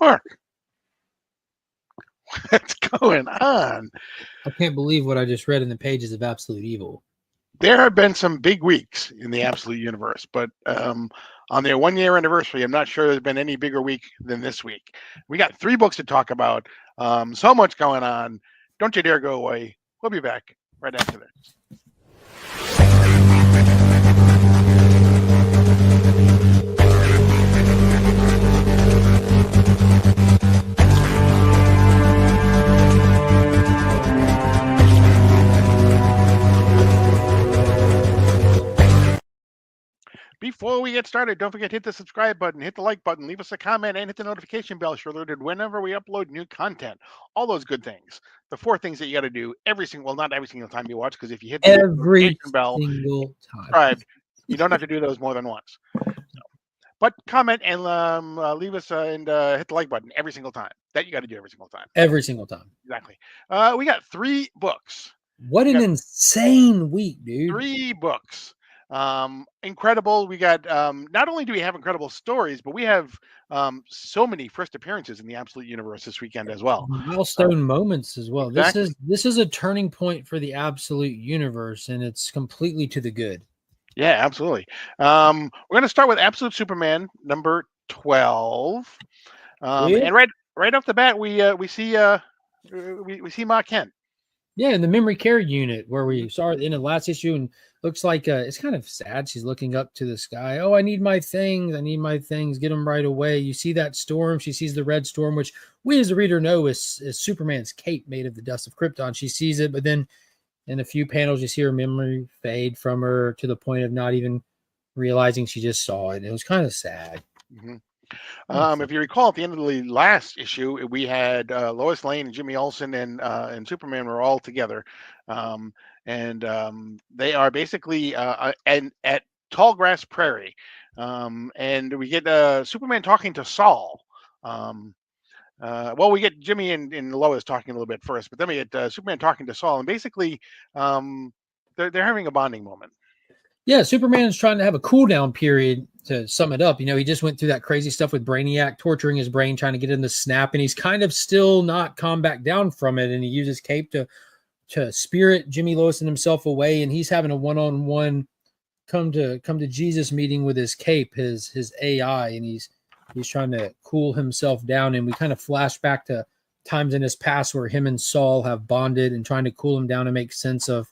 Mark, what's going on? I can't believe what I just read in the pages of Absolute Evil. There have been some big weeks in the Absolute Universe, but on their 1 year anniversary, I'm not sure there's been any bigger week than this week. We got 3 books to talk about. So much going on. Don't you dare go away. We'll be back right after this. Before we get started, don't forget to hit the subscribe button, hit the like button, leave us a comment, and hit the notification bell so you're alerted whenever we upload new content. All those good things. The 4 things that you got to do not every single time you watch, because if you hit the Every notification bell, single time, subscribe, you don't have to do those more than once. But comment and leave us and hit the like button every single time. That you got to do every single time. Every single time. Exactly. We got 3 books. What an insane week, dude. 3 books. Incredible. We got not only do we have incredible stories, but we have so many first appearances in the Absolute Universe this weekend as well. Milestone moments as well. Exactly. This is a turning point for the Absolute Universe, and it's completely to the good. Yeah, absolutely. We're going to start with Absolute Superman number 12, and right off the bat, we see Ma Kent. Yeah, in the memory care unit where we saw it in the last issue, and looks like it's kind of sad. She's looking up to the sky. Oh, I need my things. Get them right away. You see that storm. She sees the red storm, which we as a reader know is Superman's cape made of the dust of Krypton. She sees it, but then in a few panels, you see her memory fade from her to the point of not even realizing she just saw it. It was kind of sad. Mm-hmm. If you recall, at the end of the last issue, we had Lois Lane and Jimmy Olsen and Superman were all together, and they are basically at Tallgrass Prairie, and we get Superman talking to Saul. We get Jimmy and Lois talking a little bit first, but then we get Superman talking to Saul, and basically they're having a bonding moment. Yeah, Superman is trying to have a cool down period. To sum it up, he just went through that crazy stuff with Brainiac, torturing his brain, trying to get him to snap, and he's kind of still not calmed back down from it. And he uses cape to spirit Jimmy, Lois, and himself away, and he's having a one-on-one come to Jesus meeting with his cape, his AI, and he's trying to cool himself down. And we kind of flash back to times in his past where him and Saul have bonded and trying to cool him down and make sense of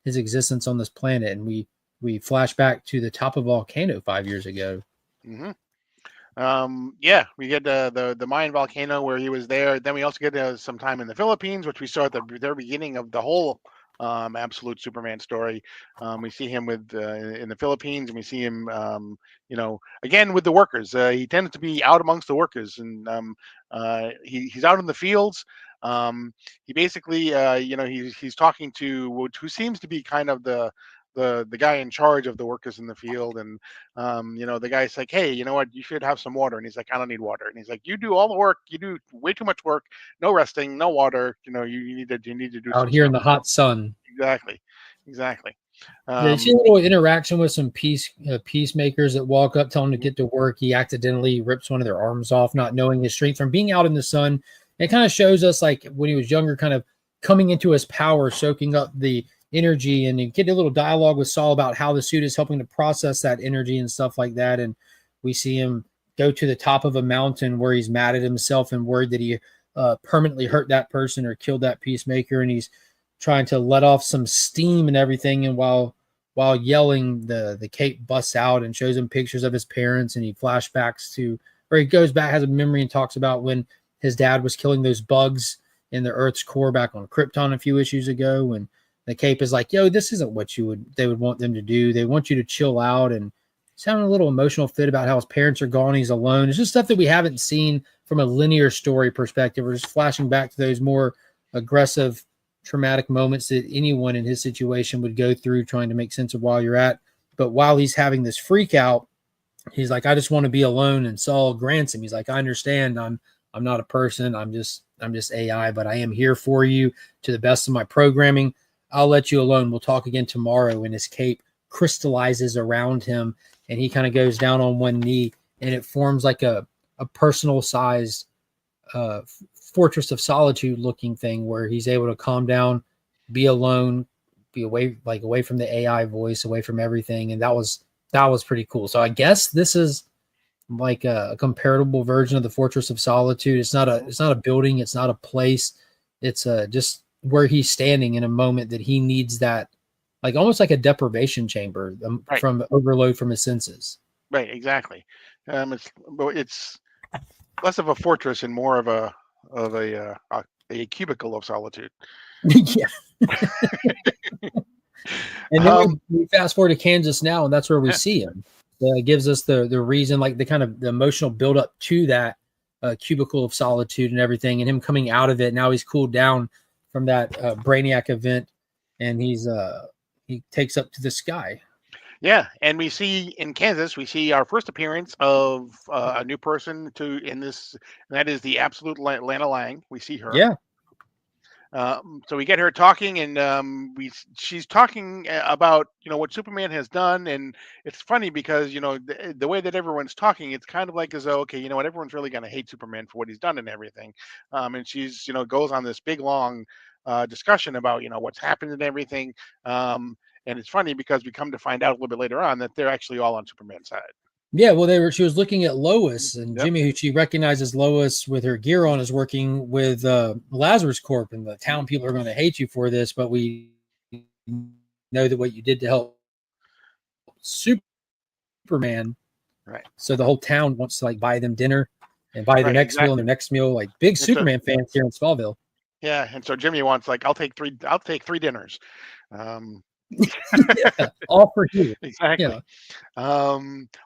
his existence on this planet. And we flash back to the top of Volcano 5 years ago. Mm-hmm. We get the Mayan volcano where he was there. Then we also get some time in the Philippines, which we saw at the very beginning of the whole Absolute Superman story. We see him in the Philippines, and we see him, again with the workers. He tends to be out amongst the workers, and he's out in the fields. He basically, he's talking to who seems to be kind of the guy in charge of the workers in the field, and the guy's like, hey, you know what, you should have some water. And he's like, I don't need water. And he's like, you do all the work, you do way too much work, no resting, no water, you need to do out here in the hot sun. Exactly. You see a little interaction with some peacemakers that walk up, tell him to get to work. He accidentally rips one of their arms off, not knowing his strength from being out in the sun. It kind of shows us, like, when he was younger, kind of coming into his power, soaking up the energy, and you get a little dialogue with Saul about how the suit is helping to process that energy and stuff like that. And we see him go to the top of a mountain where he's mad at himself and worried that he permanently hurt that person or killed that peacemaker, and he's trying to let off some steam and everything. And while yelling, the cape busts out and shows him pictures of his parents, and he flashbacks to, or he goes back, has a memory, and talks about when his dad was killing those bugs in the Earth's core back on Krypton a few issues ago. And the cape is like, yo, this isn't what they would want them to do. They want you to chill out. And he's having a little emotional fit about how his parents are gone. He's alone. It's just stuff that we haven't seen from a linear story perspective. We're just flashing back to those more aggressive, traumatic moments that anyone in his situation would go through, trying to make sense of while you're at. But while he's having this freak out, he's like, I just want to be alone. And Saul grants him. He's like, I understand. I'm not a person. I'm just AI, but I am here for you to the best of my programming. I'll let you alone. We'll talk again tomorrow. And his cape crystallizes around him, and he kind of goes down on one knee, and it forms like a personal sized Fortress of Solitude looking thing where he's able to calm down, be alone, be away from the AI voice, away from everything. And that was pretty cool. So I guess this is like a comparable version of the Fortress of Solitude. It's not a building. It's not a place. It's just where he's standing in a moment that he needs that, like almost like a deprivation chamber from overload from his senses. Right. Exactly. It's less of a fortress and more of a cubicle of solitude. Yeah. And then we fast forward to Kansas now, and that's where we see him. It gives us the reason, like the kind of the emotional buildup to that cubicle of solitude and everything, and him coming out of it. Now he's cooled down from that Brainiac event, and he takes up to the sky. Yeah, and we see in Kansas, we see our first appearance of a new person in this, and that is the absolute Lana Lang. We see her. Yeah. So we get her talking, and she's talking about what Superman has done, and it's funny because the way that everyone's talking, it's kind of like as though, okay, everyone's really going to hate Superman for what he's done and everything, and she's goes on this big long discussion about what's happened and everything, and it's funny because we come to find out a little bit later on that they're actually all on Superman's side. Yeah, well, she was looking at Lois, and Jimmy, who she recognizes Lois with her gear on, is working with Lazarus Corp, and the town people are going to hate you for this, but we know that what you did to help Superman. Right. So the whole town wants to buy them dinner and buy the next meal and their next meal, like big Superman fans here in Smallville. Yeah, and so Jimmy wants I'll take three dinners. Yeah, all for you. Exactly. Yeah.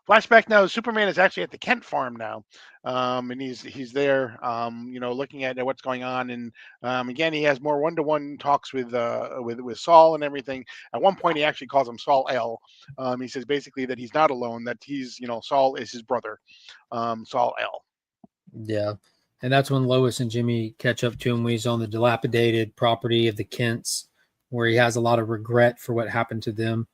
Flashback now, Superman is actually at the Kent farm now, and he's there, looking at what's going on, and again he has more one-to-one talks with Saul and everything. At one point, he actually calls him Saul L. He says basically that he's not alone, that he's Saul is his brother, Saul L. Yeah. And that's when Lois and Jimmy catch up to him when he's on the dilapidated property of the Kents, where he has a lot of regret for what happened to them.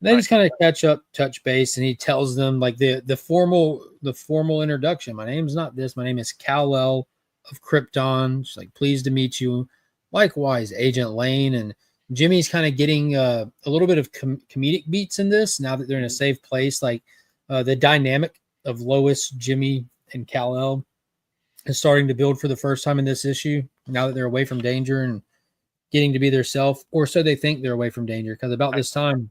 And they just kind of catch up, touch base, and he tells them the formal introduction. My name's not this. My name is Kal-El of Krypton. She's like, pleased to meet you. Likewise, Agent Lane. And Jimmy's kind of getting a little bit of comedic beats in this now that they're in a safe place. Like the dynamic of Lois, Jimmy, and Kal-El is starting to build for the first time in this issue. Now that they're away from danger and getting to be their self, or so they think they're away from danger. Because about this time,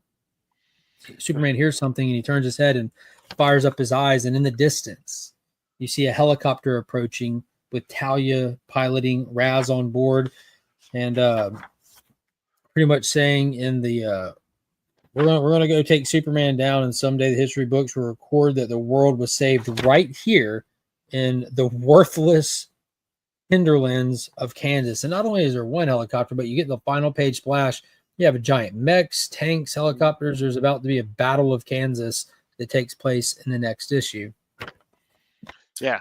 Superman hears something and he turns his head and fires up his eyes. And in the distance, you see a helicopter approaching with Talia piloting, Raz on board, and pretty much saying in the we're gonna go take Superman down, and someday the history books will record that the world was saved right here in the worthless hinterlands of Kansas. And not only is there one helicopter, but you get the final page splash. You have a giant mechs, tanks, helicopters. There's about to be a battle of Kansas that takes place in the next issue. Yeah.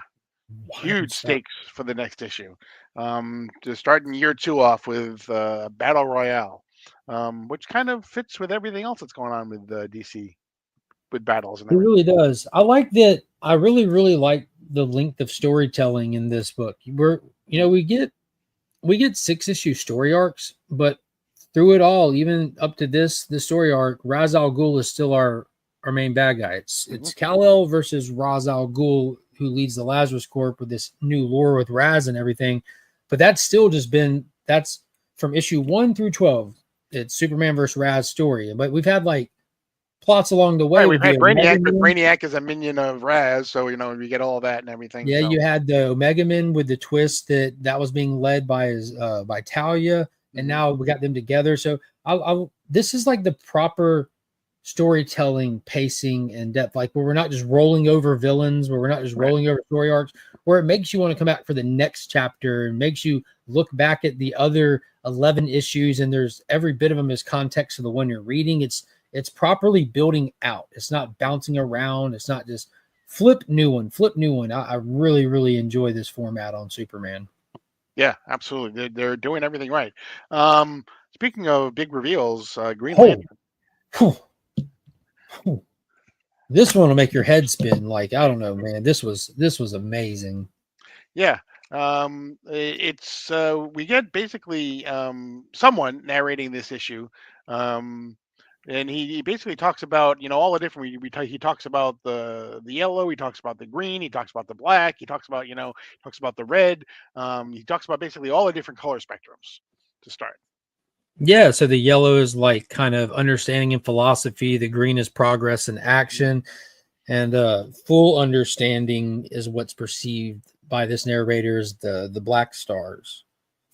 Huge stakes for the next issue. To start in year 2 off with Battle Royale, which kind of fits with everything else that's going on with DC, with battles and everything. It really does. I like that. I really, really like the length of storytelling in this book. We get 6-issue story arcs, but through it all, even up to the story arc, Ra's al Ghul is still our main bad guy. It's Kal-El versus Ra's al Ghul, who leads the Lazarus Corp with this new lore with Raz and everything. But that's still that's from issue 1 through 12. It's Superman versus Raz story. But we've had plots along the way. Right, we've had Brainiac, but Brainiac is a minion of Raz, so we get all that and everything. Yeah, so. You had the Omega Men with the twist that was being led by Talia, and now we got them together. So this is like the proper storytelling, pacing, and depth, where we're not just rolling over villains, where we're not just rolling over story arcs, where it makes you want to come back for the next chapter and makes you look back at the other 11 issues, and there's every bit of them is context to the one you're reading. It's properly building out. It's not bouncing around. It's not just flip new one. I really, really enjoy this format on Superman. Yeah, absolutely. They're doing everything right. Speaking of big reveals, Green Lantern. This one will make your head spin. I don't know, man. This was amazing. Yeah. It's we get basically someone narrating this issue, um, and he basically talks about all the different. He talks about the yellow, he talks about the green, he talks about the black, he talks about talks about the red. He talks about basically all the different color spectrums to start. Yeah, so the yellow is like kind of understanding and philosophy, the green is progress and action, and full understanding is what's perceived by this narrator as the black stars.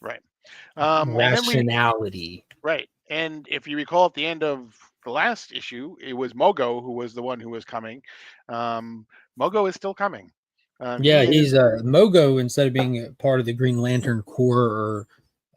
Right. And then we Rationality. right. And if you recall, at the end of the last issue, it was Mogo who was the one who was coming. Mogo is still coming. Yeah, He is he's Mogo. Instead of being a part of the Green Lantern Corps or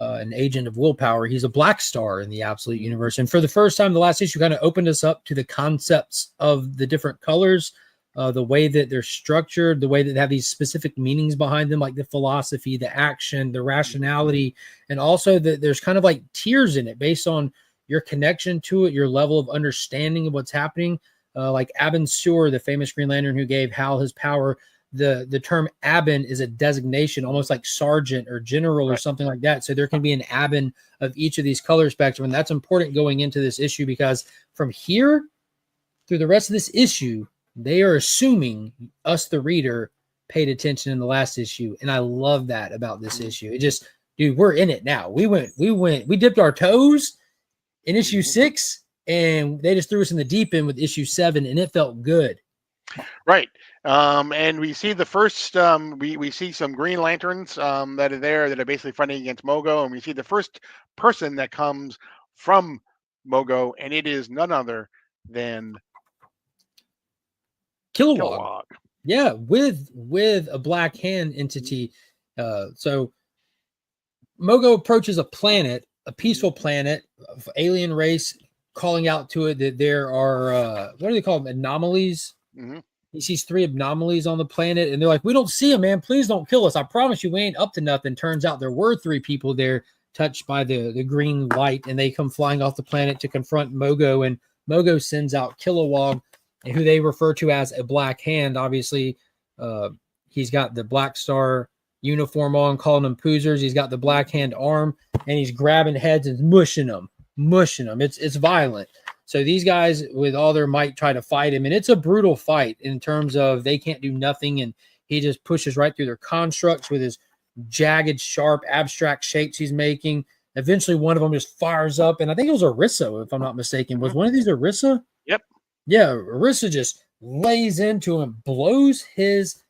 an agent of willpower, he's a black star in the Absolute Universe. And for the first time, the last issue kind of opened us up to the concepts of the different colors, the way that they're structured, the way that they have these specific meanings behind them, like the philosophy, the action, the rationality, and also that there's kind of like tiers in it based on your connection to it, your level of understanding of what's happening. Like Abin Sur, the famous Green Lantern who gave Hal his power, the term Abin is a designation, almost like sergeant or general or something like that. So there can be an Abin of each of these color spectrum, and that's important going into this issue because from here through the rest of this issue, they are assuming us, the reader, paid attention in the last issue, and I love that about this issue. It just, dude, we're in it now. We dipped our toes in issue 6, and they just threw us in the deep end with issue 7, and it felt good. Right. And we see the first, we see some Green Lanterns that are there that are basically fighting against Mogo. And we see the first person that comes from Mogo, and it is none other than Kilowog. Yeah, with a Black Hand entity. So Mogo approaches a planet, a peaceful planet, alien race, calling out to it that there are, what do they call them, anomalies? Mm-hmm. He sees 3 anomalies on the planet, and they're like, we don't see them, man. Please don't kill us. I promise you we ain't up to nothing. Turns out there were 3 people there touched by the green light, and they come flying off the planet to confront Mogo, and Mogo sends out Kilowog, who they refer to as a Black Hand. Obviously, he's got the Black Star uniform on, calling them poozers. He's got the Black Hand arm, and he's grabbing heads and mushing them. It's violent. So these guys, with all their might, try to fight him, and it's a brutal fight in terms of they can't do nothing, and he just pushes right through their constructs with his jagged, sharp, abstract shapes he's making. Eventually, one of them just fires up, and I think it was Orisa, if I'm not mistaken. Was one of these Orisa? Yep. Yeah, Orisa just lays into him, blows his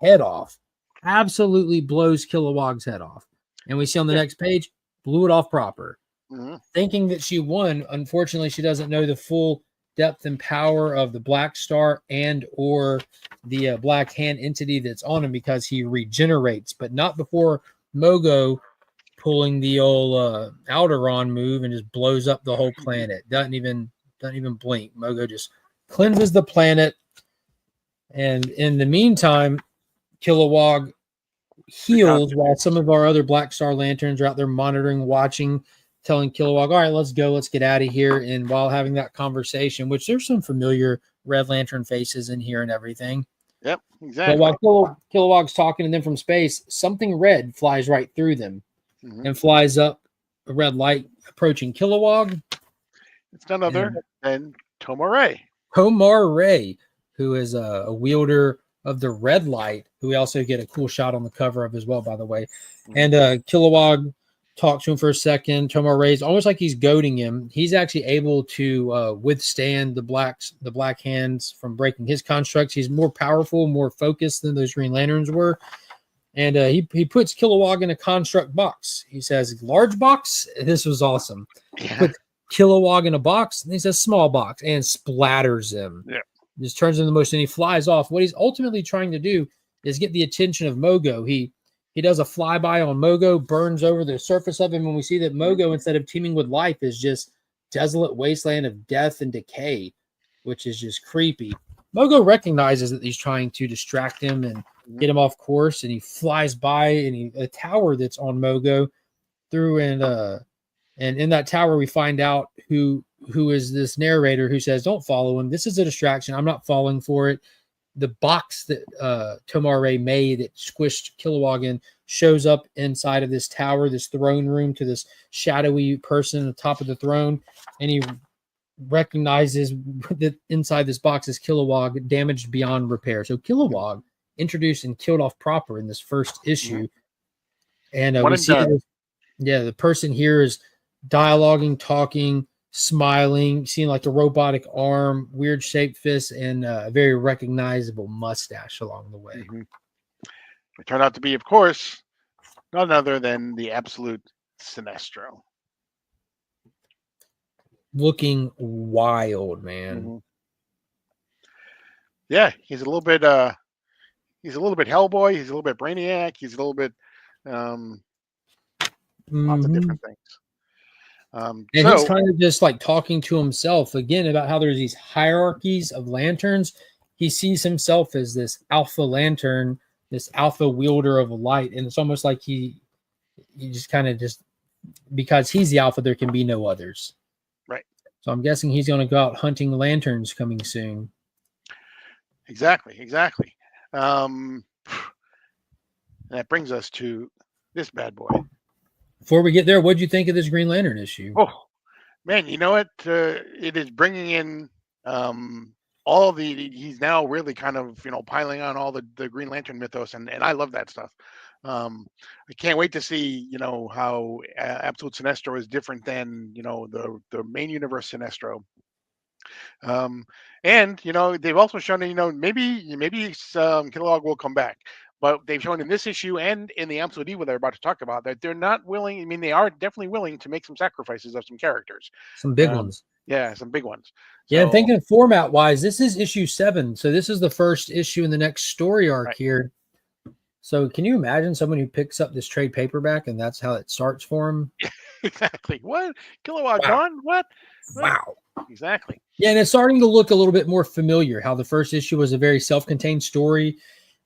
head off, absolutely blows Kilowog's head off. And we see on the next page, blew it off proper. Mm-hmm. Thinking that she won, unfortunately, she doesn't know the full depth and power of the Black Star and or the Black Hand entity that's on him because he regenerates, but not before Mogo pulling the old Alderon move and just blows up the whole planet. Doesn't even blink. Mogo just cleanses the planet, and in the meantime, Kilowog heals while some of our other Black Star Lanterns are out there monitoring, watching, telling Kilowog, all right, let's go, let's get out of here. And while having that conversation, which there's some familiar Red Lantern faces in here and everything. Yep, exactly. But while Kilowog's talking to them from space, something red flies right through them and flies up a red light approaching Kilowog. It's none other than Tomar-Re. Tomar-Re, who is a wielder of the red light, who we also get a cool shot on the cover of as well, by the way. And Kilowog talks to him for a second. Tomar-Re is almost like he's goading him. He's actually able to withstand the Black Hands from breaking his constructs. He's more powerful, more focused than those Green Lanterns were. And he puts Kilowog in a construct box. He says, large box? This was awesome. Yeah. Put Kilowog in a box, and he says, small box, and splatters him. Yeah. Just turns into motion, and he flies off. What he's ultimately trying to do is get the attention of Mogo. He does a flyby on Mogo, burns over the surface of him, and we see that Mogo, instead of teeming with life, is just desolate wasteland of death and decay, which is just creepy. Mogo recognizes that he's trying to distract him and get him off course, and he flies by a tower that's on Mogo through, and in that tower we find out who is this narrator who says, don't follow him. This is a distraction. I'm not falling for it. The box that Tomar-Re made that squished Kilowog in shows up inside of this tower, this throne room, to this shadowy person at the top of the throne, and he recognizes that inside this box is Kilowog, damaged beyond repair. So Kilowog introduced and killed off proper in this first issue. And we see that, the person here is dialoguing, talking, smiling, seeing like a robotic arm, weird shaped fist, and a very recognizable mustache along the way. It turned out to be, of course, none other than the absolute Sinestro. Looking wild, man. Yeah, he's a little bit Hellboy, he's a little bit Brainiac, he's a little bit lots of different things. And he's kind of just like talking to himself again about how there's these hierarchies of lanterns. He sees himself as this alpha lantern, this alpha wielder of light, and it's almost like he just kind of because he's the alpha, there can be no others. Right. So I'm guessing he's going to go out hunting lanterns coming soon. Exactly. That brings us to this bad boy. Before we get there, what did you think of this Green Lantern issue? Oh, man, you know what? It is bringing in all of he's now really kind of, piling on all the Green Lantern mythos, and I love that stuff. I can't wait to see, how Absolute Sinestro is different than, the main universe Sinestro. And, they've also shown, maybe Kilowog will come back. But they've shown in this issue and in the Absolute Evil they're about to talk about that they're not willing. I mean, they are definitely willing to make some sacrifices of some characters. Some big ones. Yeah, some big ones. Yeah, I'm thinking format-wise, this is issue 7. So this is the first issue in the next story arc here. So can you imagine someone who picks up this trade paperback and that's how it starts for him? Exactly. What? Kilowog gone? What? Wow. Exactly. Yeah, and it's starting to look a little bit more familiar, how the first issue was a very self-contained story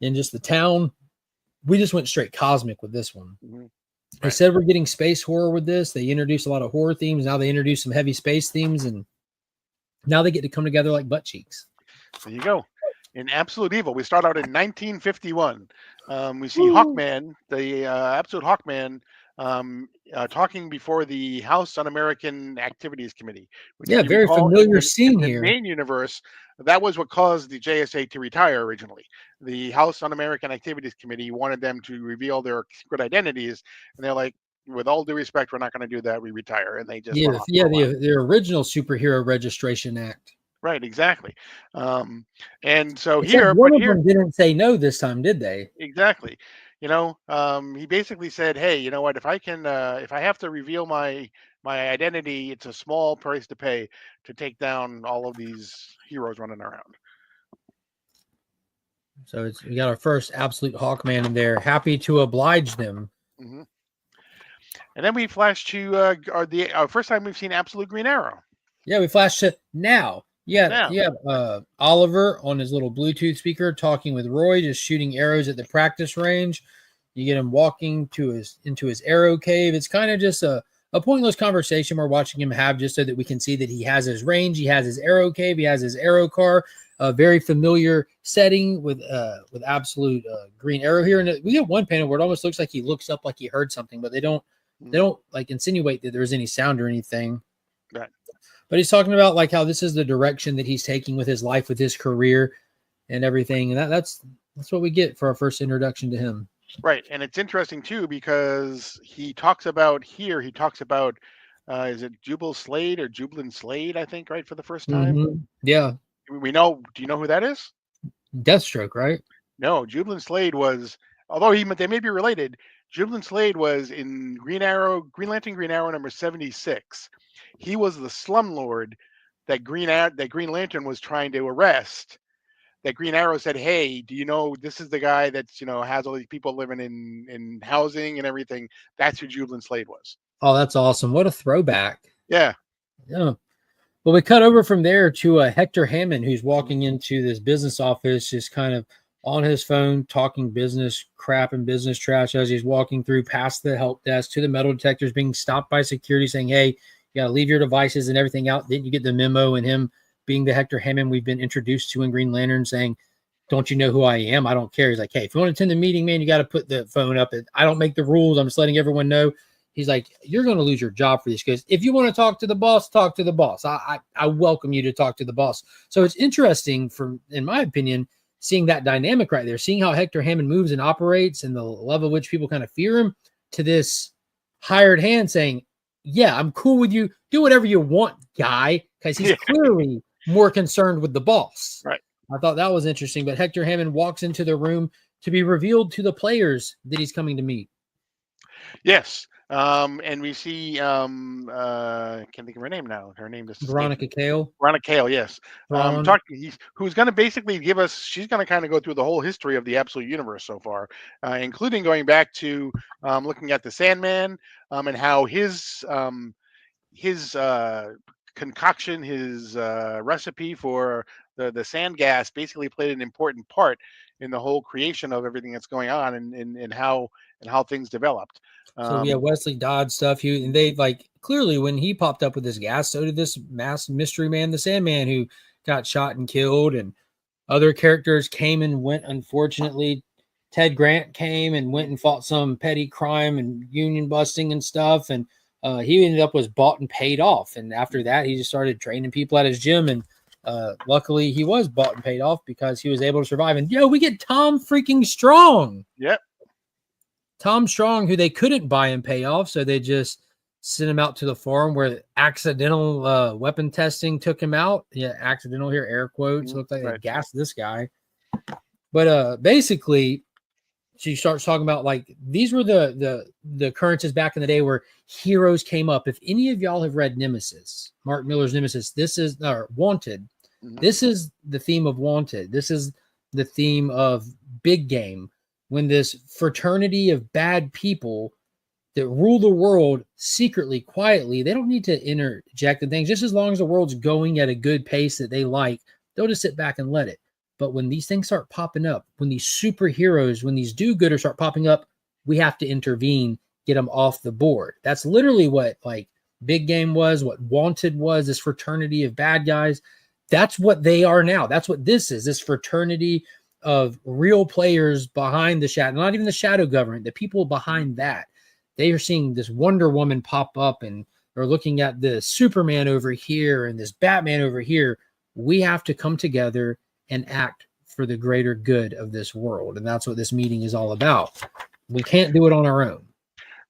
in just the town. We just went straight cosmic with this one. They said we're getting space horror with this. They introduced a lot of horror themes. Now they introduced some heavy space themes, and now they get to come together like butt cheeks. There you go. In Absolute Evil, we start out in 1951. We see Hawkman, the Absolute Hawkman, talking before the House Un-American Activities Committee. Yeah, very familiar scene here. In the main universe, that was what caused the JSA to retire originally. The House Un-American Activities Committee wanted them to reveal their secret identities, and they're like, with all due respect, we're not going to do that. We retire. And they just the original Superhero Registration Act. Right, exactly. And so one of them didn't say no this time, did they? Exactly. He basically said, "Hey, you know what? If I have to reveal my identity, it's a small price to pay to take down all of these heroes running around." So we got our first Absolute Hawkman in there. Happy to oblige them. And then we flash to our first time we've seen Absolute Green Arrow. Yeah, we flash to now. Yeah, you have Oliver on his little Bluetooth speaker talking with Roy, just shooting arrows at the practice range. You get him walking into his arrow cave. It's kind of just a pointless conversation we're watching him have, just so that we can see that he has his range, he has his arrow cave, he has his arrow car. A very familiar setting with Absolute Green Arrow here. And we get one panel where it almost looks like he looks up like he heard something, but they don't like insinuate that there's any sound or anything. Right. But he's talking about like how this is the direction that he's taking with his life, with his career and everything. And that's what we get for our first introduction to him. Right. And it's interesting too, because he talks about is it Jubal Slade or Jublin Slade, I think, right, for the first time? Yeah. Do you know who that is? Deathstroke, right? No, Jublin Slade was, although they may be related, Jublin Slade was in Green Lantern Green Arrow number 76. He was the slumlord that Green Lantern was trying to arrest. That Green Arrow said, "Hey, do you know this is the guy that's has all these people living in housing and everything?" That's who Jublin Slade was. Oh, that's awesome! What a throwback! Yeah. Well, we cut over from there to Hector Hammond, who's walking into this business office, just kind of on his phone, talking business crap and business trash as he's walking through past the help desk to the metal detectors, being stopped by security saying, "Hey, you got to leave your devices and everything out." Didn't you get the memo? And him being the Hector Hammond we've been introduced to in Green Lantern, saying, don't you know who I am? I don't care. He's like, hey, if you want to attend the meeting, man, you got to put the phone up. I don't make the rules. I'm just letting everyone know. He's like, you're going to lose your job for this. Because if you want to talk to the boss, talk to the boss. I welcome you to talk to the boss. So it's interesting, in my opinion, seeing that dynamic right there, seeing how Hector Hammond moves and operates and the level at which people kind of fear him, to this hired hand saying, yeah, I'm cool with you. Do whatever you want, guy. Because he's clearly more concerned with the boss. Right. I thought that was interesting. But Hector Hammond walks into the room to be revealed to the players that he's coming to meet. Yes. And we see can't think of her name now. Her name is Veronica Cale. Veronica Cale, yes. Who's going to basically give us, she's going to kind of go through the whole history of the Absolute Universe so far, including going back to looking at the Sandman, and how his concoction, his recipe for the sand gas basically played an important part in the whole creation of everything that's going on, and how things developed. So we have Wesley Dodds stuff. And they, like, clearly when he popped up with this gas, so did this masked mystery man, the Sandman, who got shot and killed, and other characters came and went. Unfortunately, Ted Grant came and went and fought some petty crime and union busting and stuff, and he ended up was bought and paid off. And after that, he just started training people at his gym, and luckily he was bought and paid off because he was able to survive. And we get Tom freaking Strong. Yep. Tom Strong, who they couldn't buy and pay off, so they just sent him out to the farm where accidental weapon testing took him out. Yeah, accidental here, air quotes. Looked like they gassed this guy. But basically, she starts talking about, like, these were the occurrences back in the day where heroes came up. If any of y'all have read Nemesis, Mark Miller's Nemesis, this is Wanted. Mm-hmm. This is the theme of Wanted. This is the theme of Big Game. When this fraternity of bad people that rule the world secretly, quietly, they don't need to interject in things. Just as long as the world's going at a good pace that they like, they'll just sit back and let it. But when these things start popping up, when these superheroes, when these do-gooders start popping up, we have to intervene, get them off the board. That's literally what, like, Big Game was, what Wanted was, this fraternity of bad guys. That's what they are now. That's what this is, this fraternity of real players behind the shadow, not even the shadow government, the people behind that. They are seeing this Wonder Woman pop up, and they're looking at the Superman over here and this Batman over here. We have to come together and act for the greater good of this world. And that's what this meeting is all about. We can't do it on our own.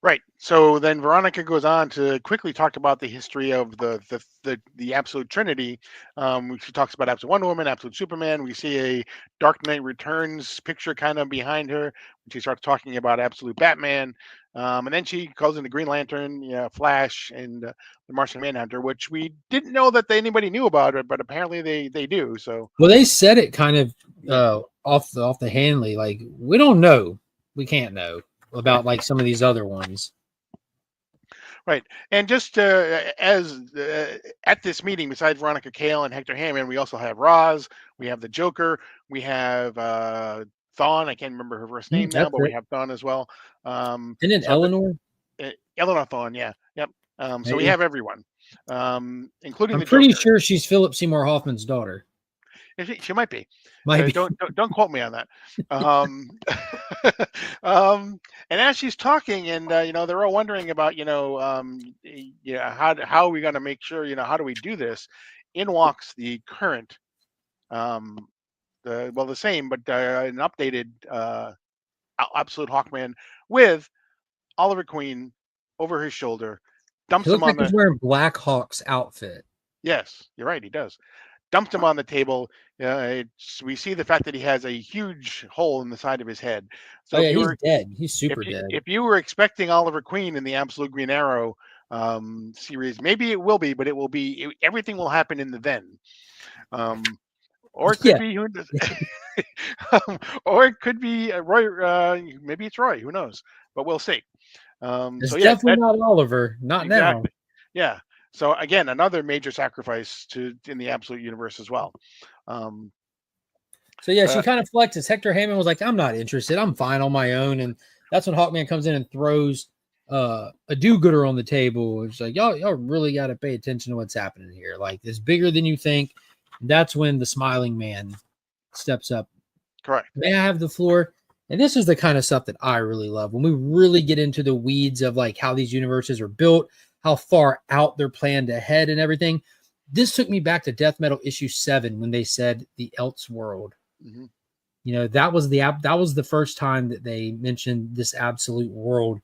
Right. So then Veronica goes on to quickly talk about the history of the Absolute Trinity. She talks about Absolute Wonder Woman, Absolute Superman. We see a Dark Knight Returns picture kind of behind her. She starts talking about Absolute Batman. And then she calls in the Green Lantern, Flash, and the Martian Manhunter, which we didn't know that anybody knew about it, but apparently they do. So, well, they said it kind of off the handly, like, we don't know, we can't know about, like, some of these other ones. Right. And just as at this meeting, besides Veronica Cale and Hector Hammond, we also have Roz, we have the Joker, we have Thawne. I can't remember her first name now, but we have Thawne as well. And then Eleanor? Eleanor Thawne, yeah. Yep. So we have everyone, including I'm the pretty Joker. sure she's Philip Seymour Hoffman's daughter. She might be. Don't quote me on that. And as she's talking, and they're all wondering about how are we going to make sure, how do we do this? In walks the current, the same but an updated Absolute Hawkman with Oliver Queen over his shoulder. Dumps him on he's wearing Black Hawk's outfit. Yes, you're right. He does. Dumped him on the table. We see the fact that he has a huge hole in the side of his head. So he's dead. He's super dead. If you were expecting Oliver Queen in the Absolute Green Arrow series, maybe it will be, but everything will happen in the then. Or it could be, or it could be Roy. Maybe it's Roy. Who knows? But we'll see. It's definitely not Oliver. Not exactly. Now. Yeah. So again, another major sacrifice in the Absolute Universe as well. So she kind of flexes. Hector Hammond was like, "I'm not interested. I'm fine on my own." And that's when Hawkman comes in and throws a do-gooder on the table. It's like, y'all really got to pay attention to what's happening here. Like, it's bigger than you think. That's when the Smiling Man steps up Correct. May I have the floor? And this is the kind of stuff that I really love when we really get into the weeds of like how these universes are built, how far out they're planned ahead and everything. This took me back to Death Metal issue 7 when they said the Else World. Mm-hmm. You know, that was the first time that they mentioned this absolute world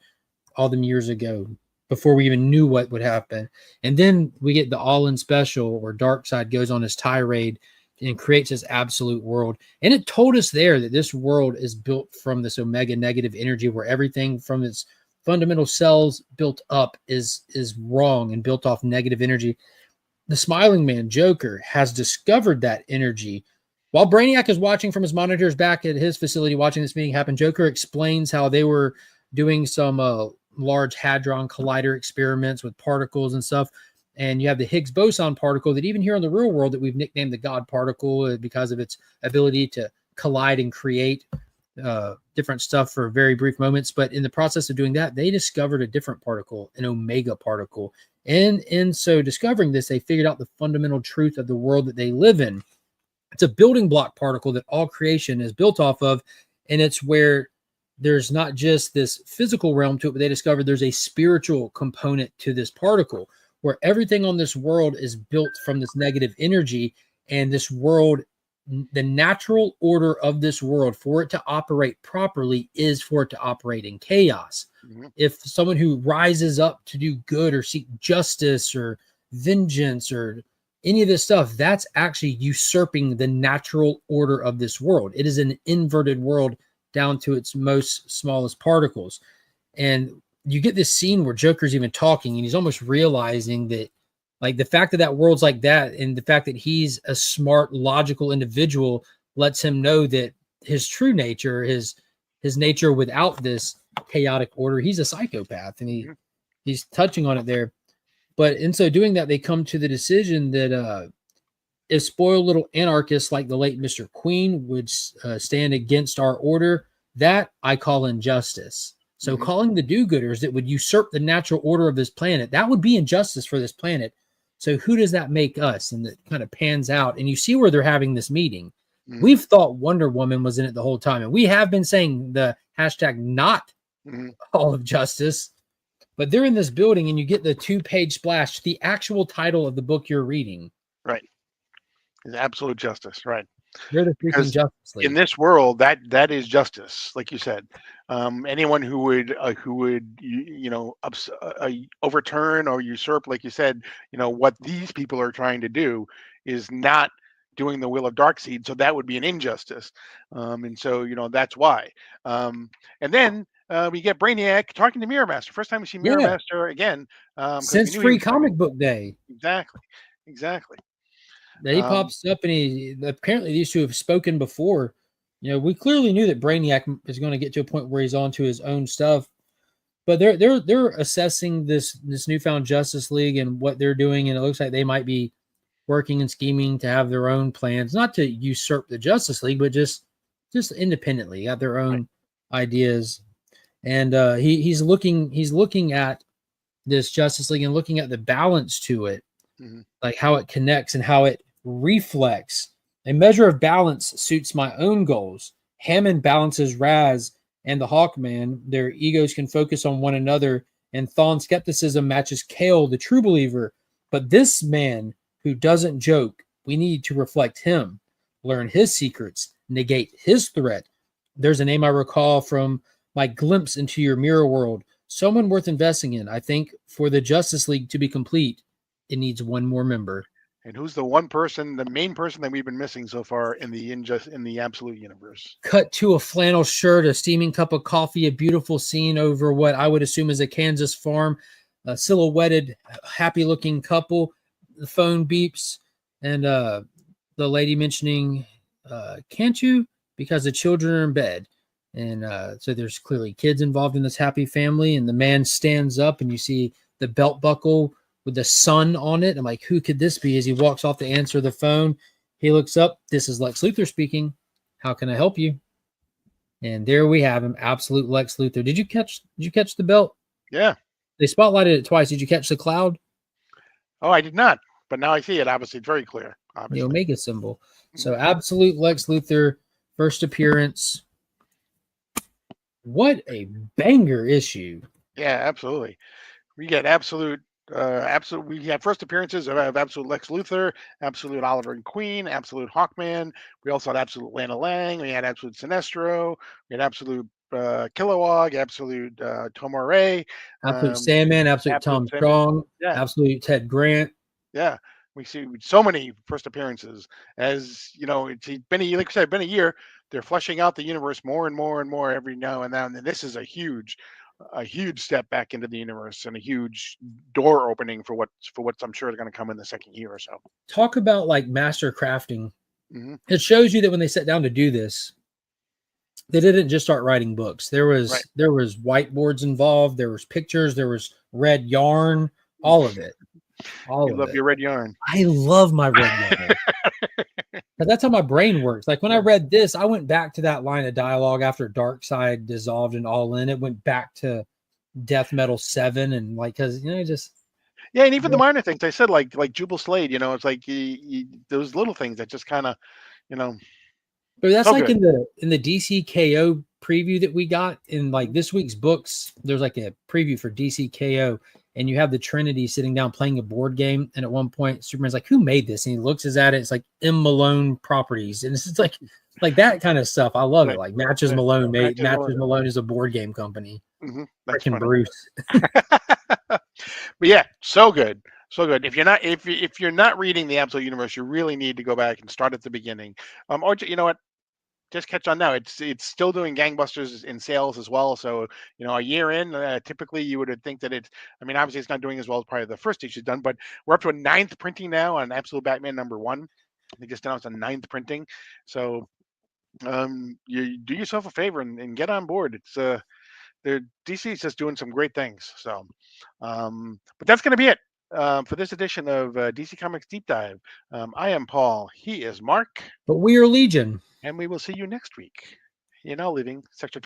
all them years ago before we even knew what would happen. And then we get the All-In special where Darkseid goes on his tirade and creates this absolute world. And it told us there that this world is built from this omega negative energy where everything from its fundamental cells built up is wrong and built off negative energy. The Smiling Man, Joker, has discovered that energy. While Brainiac is watching from his monitors back at his facility, watching this meeting happen, Joker explains how they were doing some large Hadron Collider experiments with particles and stuff. And you have the Higgs boson particle that even here in the real world that we've nicknamed the God particle because of its ability to collide and create different stuff for very brief moments. But in the process of doing that, they discovered a different particle, an omega particle. And in so discovering this, they figured out the fundamental truth of the world that they live in. It's a building block particle that all creation is built off of. And it's where there's not just this physical realm to it, but they discovered there's a spiritual component to this particle where everything on this world is built from this negative energy. And this world, the natural order of this world for it to operate properly is for it to operate in chaos. Mm-hmm. If someone who rises up to do good or seek justice or vengeance or any of this stuff, that's actually usurping the natural order of this world. It is an inverted world down to its most smallest particles. And you get this scene where Joker's even talking and he's almost realizing that like the fact that that world's like that and the fact that he's a smart, logical individual lets him know that his true nature, his nature without this chaotic order, he's a psychopath. And he's touching on it there. But in so doing that, they come to the decision that if spoiled little anarchists like the late Mr. Queen would stand against our order, that I call injustice. So calling the do-gooders that would usurp the natural order of this planet, that would be injustice for this planet. So who does that make us? And it kind of pans out. And you see where they're having this meeting. We've thought Wonder Woman was in it the whole time. And we have been saying the hashtag not all of justice. But they're in this building and you get the 2-page splash, the actual title of the book you're reading. Right. Is absolute justice. Right. They're the freaking Justice League. In this world, that is justice, like you said. Anyone who would overturn or usurp, like you said, what these people are trying to do is not doing the will of Darkseid. So that would be an injustice. And so that's why. And then we get Brainiac talking to Mirror Master. First time we see Mirror Master again since Free Comic Book Day. Exactly. He pops up and apparently these two have spoken before. We clearly knew that Brainiac is going to get to a point where he's on to his own stuff, but they're assessing this newfound Justice League and what they're doing, and it looks like they might be working and scheming to have their own plans, not to usurp the Justice League, but just independently, got their own ideas. And he's looking at this Justice League and looking at the balance to it, like how it connects and how it reflects. A measure of balance suits my own goals. Hammond balances Raz and the Hawkman. Their egos can focus on one another, and Thawne's skepticism matches Kale, the true believer. But this man who doesn't joke, we need to reflect him, learn his secrets, negate his threat. There's a name I recall from my glimpse into your mirror world. Someone worth investing in. I think for the Justice League to be complete, it needs one more member. And who's the one person, the main person that we've been missing so far in the Absolute universe? Cut to a flannel shirt, a steaming cup of coffee, a beautiful scene over what I would assume is a Kansas farm, a silhouetted, happy-looking couple. The phone beeps, and the lady mentioning, can't you? Because the children are in bed. And so there's clearly kids involved in this happy family, and the man stands up, and you see the belt buckle with the sun on it. I'm like, who could this be? As he walks off to answer the phone, he looks up. This is Lex Luthor speaking. How can I help you? And there we have him, absolute Lex Luthor. Did you catch the belt? Yeah. They spotlighted it twice. Did you catch the cloud? Oh, I did not. But now I see it. Obviously, it's very clear. Obviously. The Omega symbol. So absolute Lex Luthor first appearance. What a banger issue. Yeah, absolutely. We get absolute. We had first appearances of Absolute Lex Luthor, Absolute Oliver and Queen, Absolute Hawkman. We also had Absolute Lana Lang. We had Absolute Sinestro. We had Absolute Kilowog, Absolute Tomore, Absolute Sandman, Absolute Tom Sandman. Strong, Yeah, Absolute Ted Grant. yeah. We see so many first appearances. As you know, it's been like I said, been a year. They're fleshing out the universe more and more and more every now and then. And this is a huge step back into the universe and a huge door opening for what's I'm sure is going to come in the second year or so. Talk about like master crafting. Mm-hmm. It shows you that when they sat down to do this, they didn't just start writing books. There was whiteboards involved. There was pictures. There was red yarn. All of it. You love your red yarn. I love my red yarn. But that's how my brain works. Like when I read this, I went back to that line of dialogue after Darkseid dissolved and All In. It went back to Death Metal 7 and like because just and even the minor things I said like Jubal Slade. It's like those little things that just kind of But that's so like good. in the DC KO preview that we got in like this week's books. There's like a preview for DC KO, and you have the Trinity sitting down playing a board game. And at one point, Superman's like, "Who made this?" And he looks at it. It's like M. Malone Properties, and it's like that kind of stuff. I love it. Like Matches Malone made Matches Malone is a board game company. Mm-hmm. Freaking Bruce. But yeah, so good. So good. If you're not reading the Absolute Universe, you really need to go back and start at the beginning. Or you know what? Just catch on now. It's still doing gangbusters in sales as well. So a year in, typically you would think that it's. I mean, obviously it's not doing as well as probably the first issue done, but we're up to a 9th printing now on Absolute Batman #1. They just announced a 9th printing. So you do yourself a favor and get on board. It's DC is just doing some great things. So, but that's going to be it for this edition of DC Comics Deep Dive. I am Paul. He is Mark. But we are Legion. And we will see you next week in All Living Sector